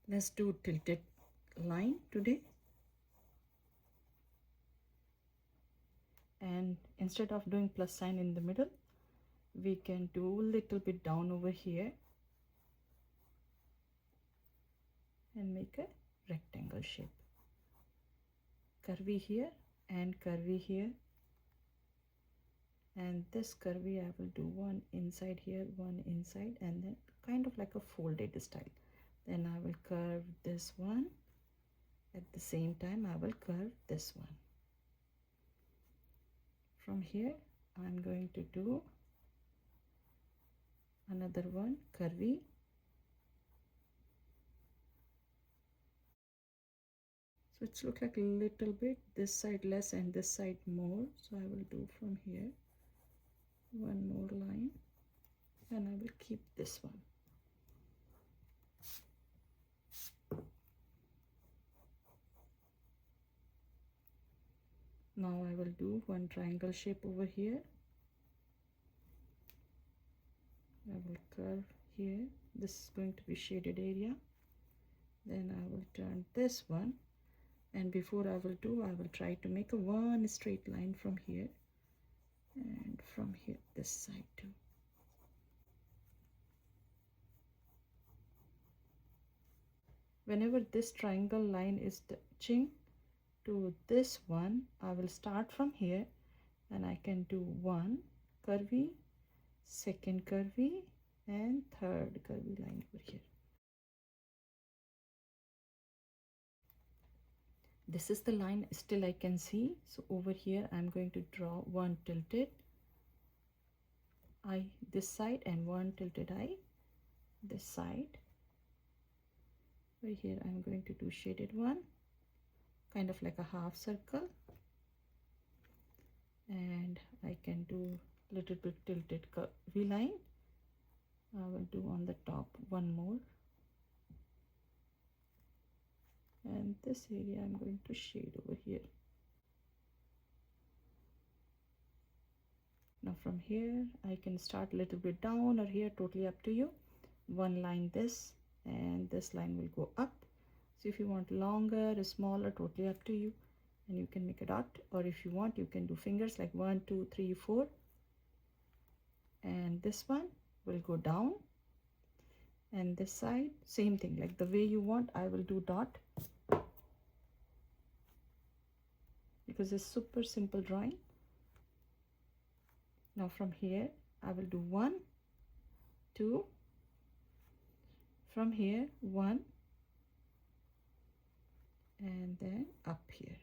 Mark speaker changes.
Speaker 1: Let's do tilted line today. And instead of doing plus sign in the middle, we can do a little bit down over here and make a rectangle shape. Curvy here and curvy here. And this curvy I will do one inside here, one inside, and then kind of like a folded style. Then I will curve this one. At the same time I will curve this one. From here I'm going to do another one curvy. So it's look like a little bit this side less and this side more. So I will do from here one more line and I will keep this one. Now I will do one triangle shape over here. I will curve here. This is going to be shaded area. Then I will turn this one, and before I will do, I will try to make a one straight line from here and from here this side too. Whenever this triangle line is touching to this one, I will start from here and I can do one curvy, second curvy, and third curvy line over here. This is the line still I can see. So over here I'm going to draw one tilted eye this side and one tilted eye this side. Over here I'm going to do shaded one, kind of like a half circle, and I can do little bit tilted curvy line. I will do on the top one more, and this area I'm going to shade over here. Now from here I can start a little bit down or here, totally up to you. One line this, and this line will go up. So if you want longer or smaller, totally up to you, and you can make a dot, or if you want you can do fingers like 1 2 3 4, and this one will go down, and this side same thing, like the way you want. I will do dot because it's super simple drawing. Now from here I will do 1 2, from here 1, and then up here.